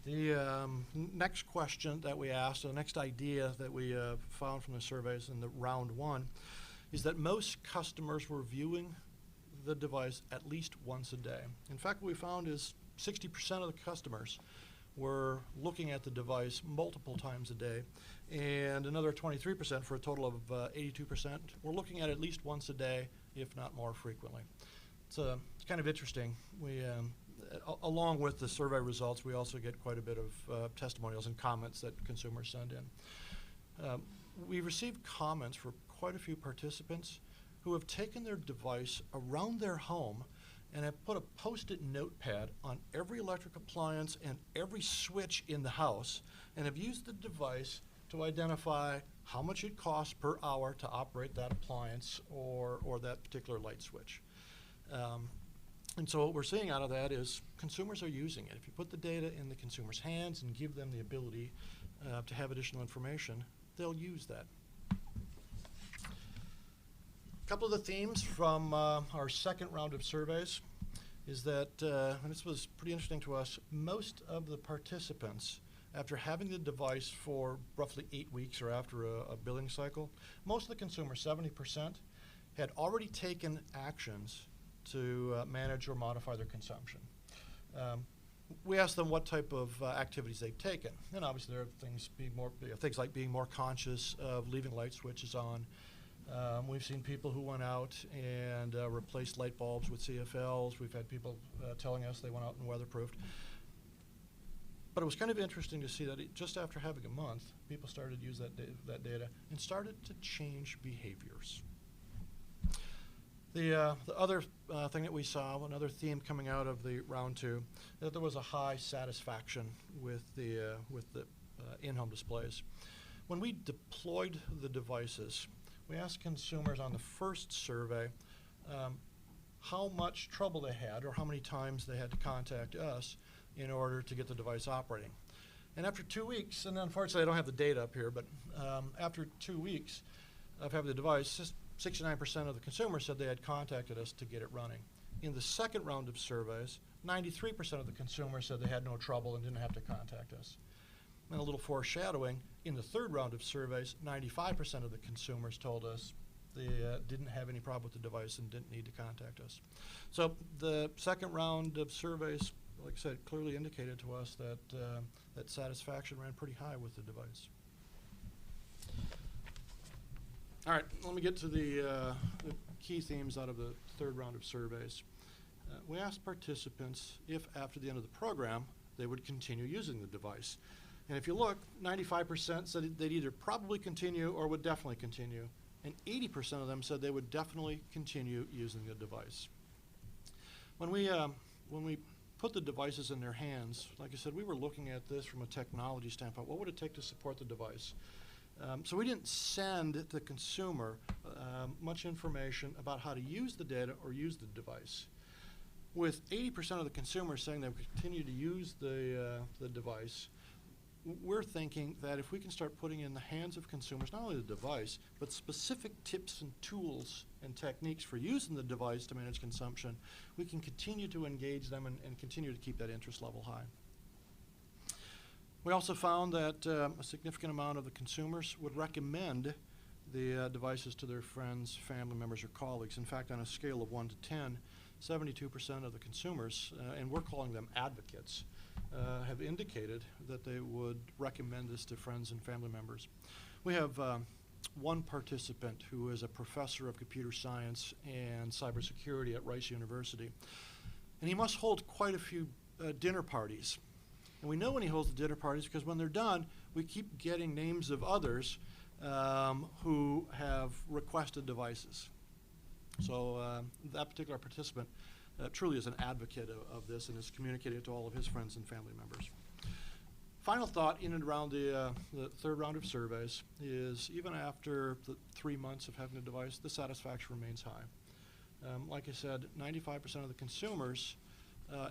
The next question that we asked, the next idea that we found from the surveys in the round one, is that most customers were viewing the device at least once a day. In fact, what we found is 60% of the customers were looking at the device multiple times a day, and another 23%, for a total of 82%, were looking at least once a day, if not more frequently. So it's kind of interesting. We, along with the survey results, we also get quite a bit of testimonials and comments that consumers send in. We received comments for quite a few participants who have taken their device around their home and have put a post-it notepad on every electric appliance and every switch in the house, and have used the device to identify how much it costs per hour to operate that appliance or that particular light switch. And so what we're seeing out of that is consumers are using it. If you put the data in the consumer's hands and give them the ability to have additional information, they'll use that. A couple of the themes from our second round of surveys is that, and this was pretty interesting to us, most of the participants, after having the device for roughly 8 weeks or after a billing cycle, most of the consumers, 70%, had already taken actions to manage or modify their consumption. We asked them what type of activities they've taken, and obviously there are things like being more conscious of leaving light switches on. We've seen people who went out and replaced light bulbs with CFLs. We've had people telling us they went out and weatherproofed. But it was kind of interesting to see that just after having a month, people started to use that data and started to change behaviors. The other thing that we saw, another theme coming out of the round two, that there was a high satisfaction with the in-home displays. When we deployed the devices, we asked consumers on the first survey how much trouble they had or how many times they had to contact us in order to get the device operating. And after 2 weeks, and unfortunately I don't have the data up here, but after 2 weeks of having the device, 69% of the consumers said they had contacted us to get it running. In the second round of surveys, 93% of the consumers said they had no trouble and didn't have to contact us. And a little foreshadowing, in the third round of surveys, 95% of the consumers told us they didn't have any problem with the device and didn't need to contact us. So the second round of surveys, like I said, clearly indicated to us that that satisfaction ran pretty high with the device. All right, let me get to the key themes out of the third round of surveys. We asked participants if after the end of the program they would continue using the device. And if you look, 95% said they'd either probably continue or would definitely continue. And 80% of them said they would definitely continue using the device. When we put the devices in their hands, like I said, we were looking at this from a technology standpoint. What would it take to support the device? So we didn't send the consumer much information about how to use the data or use the device. With 80% of the consumers saying they would continue to use the device, we're thinking that if we can start putting in the hands of consumers not only the device, but specific tips and tools and techniques for using the device to manage consumption, we can continue to engage them and continue to keep that interest level high. We also found that a significant amount of the consumers would recommend the devices to their friends, family members, or colleagues. In fact, on a scale of 1 to 10, 72% of the consumers, and we're calling them advocates, have indicated that they would recommend this to friends and family members. We have one participant who is a professor of computer science and cybersecurity at Rice University, and he must hold quite a few dinner parties. And we know when he holds the dinner parties because when they're done, we keep getting names of others who have requested devices. So that particular participant truly is an advocate of this and is communicating it to all of his friends and family members. Final thought in and around the third round of surveys is even after the 3 months of having the device, the satisfaction remains high. Like I said, 95% of the consumers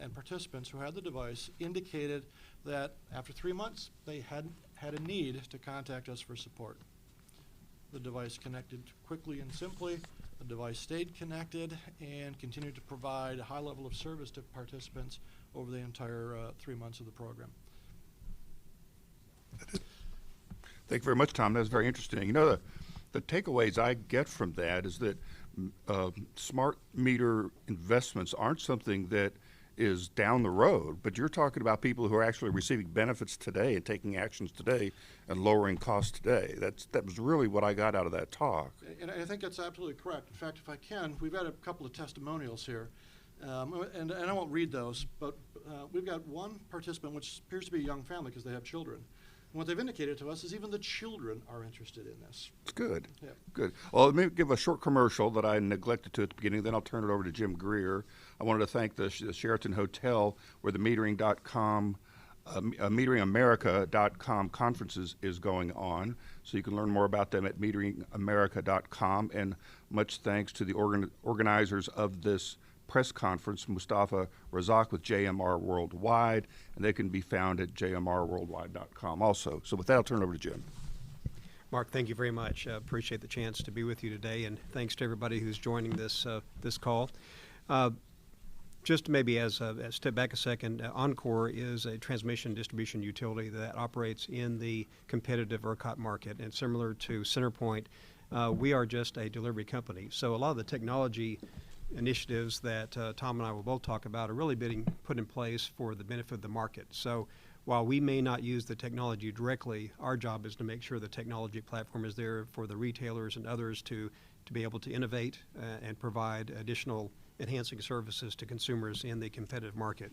and participants who had the device indicated that after 3 months they had a need to contact us for support. The device connected quickly and simply. The device stayed connected and continued to provide a high level of service to participants over the entire 3 months of the program. Thank you very much, Tom. That's very interesting. You know, the takeaways I get from that is that smart meter investments aren't something that is down the road, but you're talking about people who are actually receiving benefits today and taking actions today and lowering costs today. That was really what I got out of that talk. And I think that's absolutely correct. In fact, if I can, we've got a couple of testimonials here. And I won't read those, but we've got one participant, which appears to be a young family because they have children. And what they've indicated to us is even the children are interested in this. It's good. Yeah. Good. Well, let me give a short commercial that I neglected to at the beginning, then I'll turn it over to Jim Greer. I wanted to thank the Sheraton Hotel, where the metering.com, meteringamerica.com conferences is going on. So you can learn more about them at meteringamerica.com. And much thanks to the organizers of this press conference, Mustafa Razak with JMR Worldwide, and they can be found at jmrworldwide.com also. So with that, I'll turn it over to Jim. Mark, thank you very much. Appreciate the chance to be with you today, and thanks to everybody who's joining this call. Just maybe as step back a second, Oncor is a transmission distribution utility that operates in the competitive ERCOT market, and similar to CenterPoint, we are just a delivery company. So a lot of the technology initiatives that Tom and I will both talk about are really being put in place for the benefit of the market. So while we may not use the technology directly, our job is to make sure the technology platform is there for the retailers and others to be able to innovate and provide additional enhancing services to consumers in the competitive market.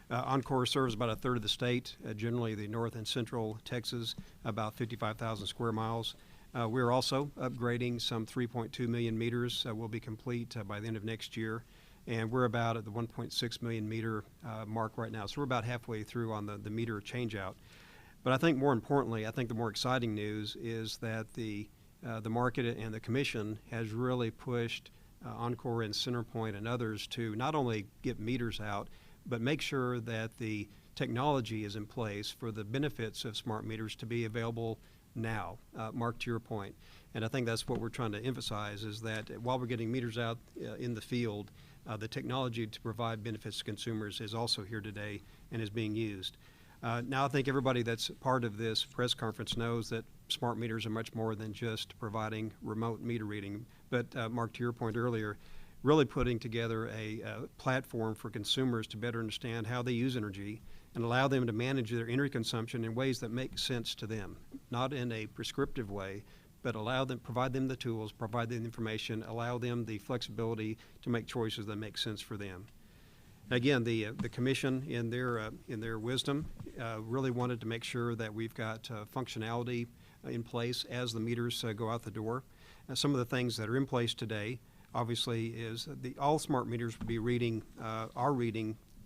Oncor serves about a third of the state, generally the north and central Texas, about 55,000 square miles. We're also upgrading some 3.2 million meters. Will be complete by the end of next year. And we're about at the 1.6 million meter mark right now. So we're about halfway through on the meter change out. But I think more importantly, I think the more exciting news is that the market and the commission has really pushed Oncor and CenterPoint and others to not only get meters out, but make sure that the technology is in place for the benefits of smart meters to be available now. Mark, to your point, and I think that's what we're trying to emphasize, is that while we're getting meters out in the field, the technology to provide benefits to consumers is also here today and is being used. Now I think everybody that's part of this press conference knows that smart meters are much more than just providing remote meter reading, but Mark, to your point earlier, really putting together a platform for consumers to better understand how they use energy and allow them to manage their energy consumption in ways that make sense to them, not in a prescriptive way, but allow them, provide them the tools, provide them the information, allow them the flexibility to make choices that make sense for them. Again, the commission, in their wisdom, really wanted to make sure that we've got functionality in place as the meters go out the door. Some of the things that are in place today, obviously, is all smart meters will be reading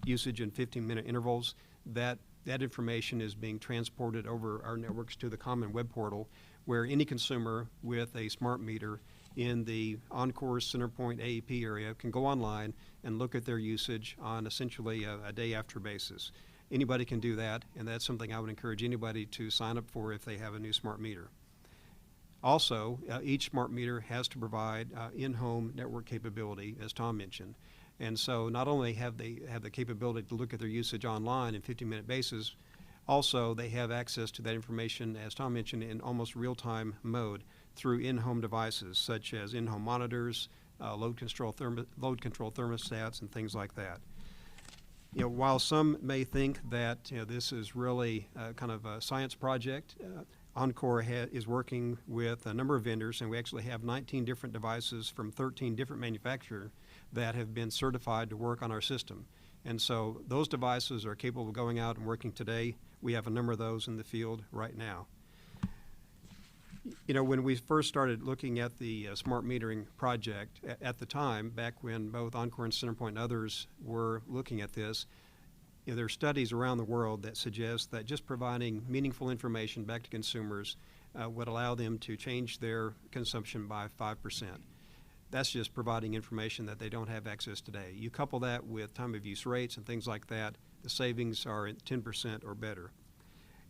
usage in 15-minute intervals. That information is being transported over our networks to the common web portal, where any consumer with a smart meter in the Oncor CenterPoint AEP area can go online and look at their usage on essentially a day after basis. Anybody can do that, and that's something I would encourage anybody to sign up for if they have a new smart meter. Also, each smart meter has to provide in-home network capability, as Tom mentioned. And so not only have they have the capability to look at their usage online in 15-minute basis, also they have access to that information, as Tom mentioned, in almost real-time mode through in-home devices such as in-home monitors, load control thermostats, and things like that. You know, while some may think that this is really kind of a science project, Oncor is working with a number of vendors, and we actually have 19 different devices from 13 different manufacturers that have been certified to work on our system. And so those devices are capable of going out and working today. We have a number of those in the field right now. You know, when we first started looking at the smart metering project, at the time, back when both Oncor and CenterPoint and others were looking at this, there are studies around the world that suggest that just providing meaningful information back to consumers would allow them to change their consumption by 5%. That's just providing information that they don't have access today. You couple that with time of use rates and things like that, the savings are at 10% or better.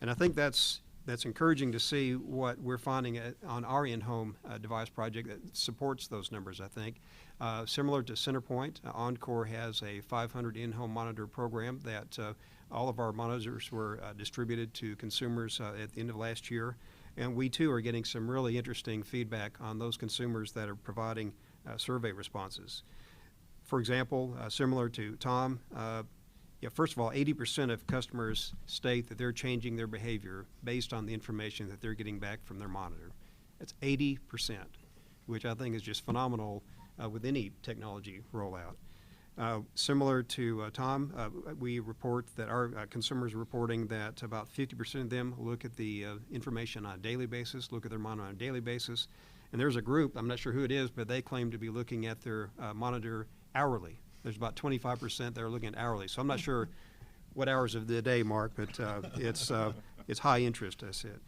And I think that's encouraging to see what we're finding on our in-home device project that supports those numbers, I think. Similar to CenterPoint, Oncor has a 500 in-home monitor program that all of our monitors were distributed to consumers at the end of last year. And we too are getting some really interesting feedback on those consumers that are providing survey responses. For example, similar to Tom, first of all, 80% of customers state that they're changing their behavior based on the information that they're getting back from their monitor. That's 80%, which I think is just phenomenal with any technology rollout. Similar to Tom, we report that our consumers are reporting that about 50% of them look at the information on a daily basis, look at their monitor on a daily basis. And there's a group, I'm not sure who it is, but they claim to be looking at their monitor hourly. There's about 25% that are looking at hourly. So I'm not sure what hours of the day, Mark, but it's high interest, I said.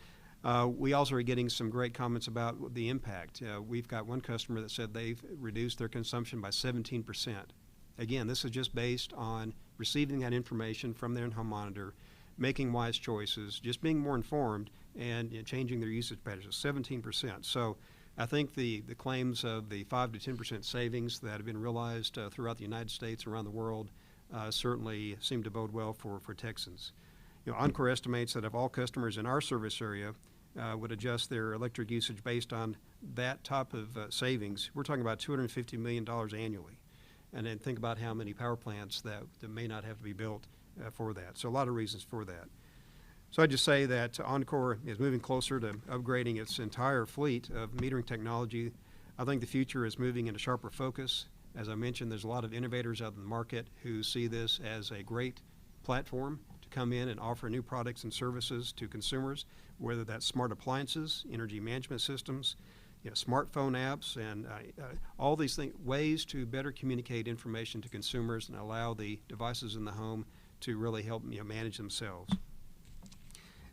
We also are getting some great comments about the impact. We've got one customer that said they've reduced their consumption by 17%. Again, this is just based on receiving that information from their in-home monitor, making wise choices, just being more informed, and changing their usage patterns. 17%. So I think the claims of the 5 to 10% savings that have been realized throughout the United States, around the world, certainly seem to bode well for Texans. Encore estimates that if all customers in our service area would adjust their electric usage based on that type of savings, we're talking about $250 million annually. And then think about how many power plants that may not have to be built for that. So a lot of reasons for that. So I'd just say that Encore is moving closer to upgrading its entire fleet of metering technology. I think the future is moving into sharper focus. As I mentioned, there's a lot of innovators out in the market who see this as a great platform to come in and offer new products and services to consumers, whether that's smart appliances, energy management systems, smartphone apps, and all these ways to better communicate information to consumers and allow the devices in the home to really help manage themselves.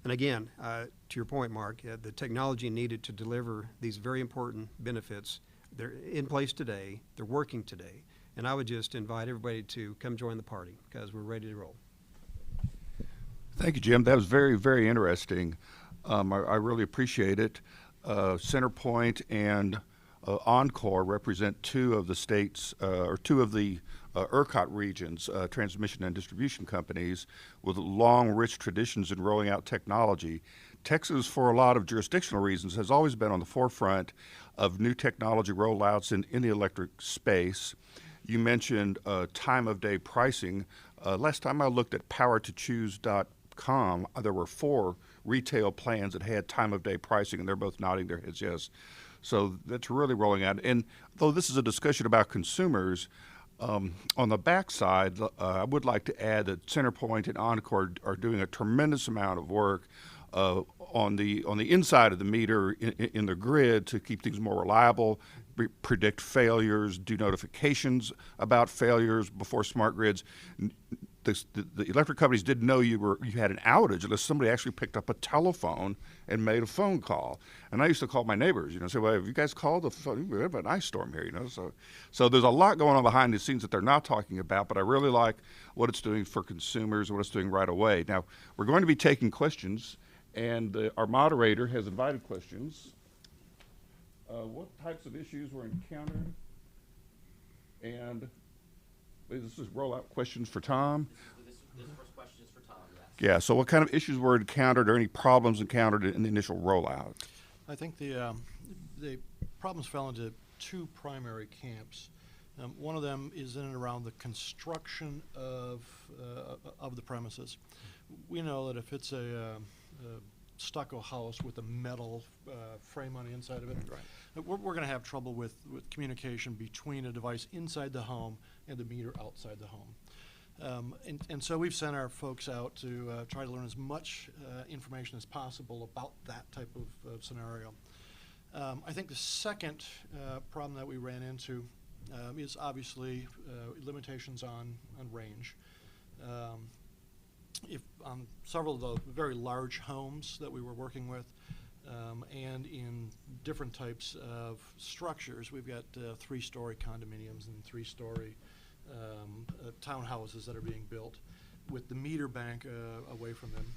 And again, to your point, Mark, the technology needed to deliver these very important benefits, they're in place today, they're working today, and I would just invite everybody to come join the party because we're ready to roll. Thank you, Jim. That was very, very interesting. I really appreciate it. CenterPoint and Encore represent two of the states, or two of the ERCOT regions, transmission and distribution companies with long, rich traditions in rolling out technology. Texas, for a lot of jurisdictional reasons, has always been on the forefront of new technology rollouts in the electric space. You mentioned time of day pricing. Last time I looked at powertochoose.com, there were 4 retail plans that had time of day pricing, and they're both nodding their heads yes. So that's really rolling out. And though this is a discussion about consumers, on the backside, I would like to add that CenterPoint and Encore are doing a tremendous amount of work on the inside of the meter in the grid to keep things more reliable, predict failures, do notifications about failures before smart grids. The electric companies didn't know you had an outage unless somebody actually picked up a telephone and made a phone call. And I used to call my neighbors, say, well, have you guys called the phone? We have an ice storm here, So there's a lot going on behind the scenes that they're not talking about, but I really like what it's doing for consumers and what it's doing right away. Now, we're going to be taking questions, and our moderator has invited questions. What types of issues were encountered? And this is rollout questions for Tom. This first question is for Tom, yes. Yeah, so what kind of issues were encountered or any problems encountered in the initial rollout? I think the problems fell into 2 primary camps. One of them is in and around the construction of the premises. We know that if it's a stucco house with a metal frame on the inside of it, right, we're going to have trouble with communication between a device inside the home and the meter outside the home. And so we've sent our folks out to try to learn as much information as possible about that type of scenario. I think the second problem that we ran into is obviously limitations on range. If on several of the very large homes that we were working with, and in different types of structures, we've got 3-story condominiums and 3-story townhouses that are being built with the meter bank away from them.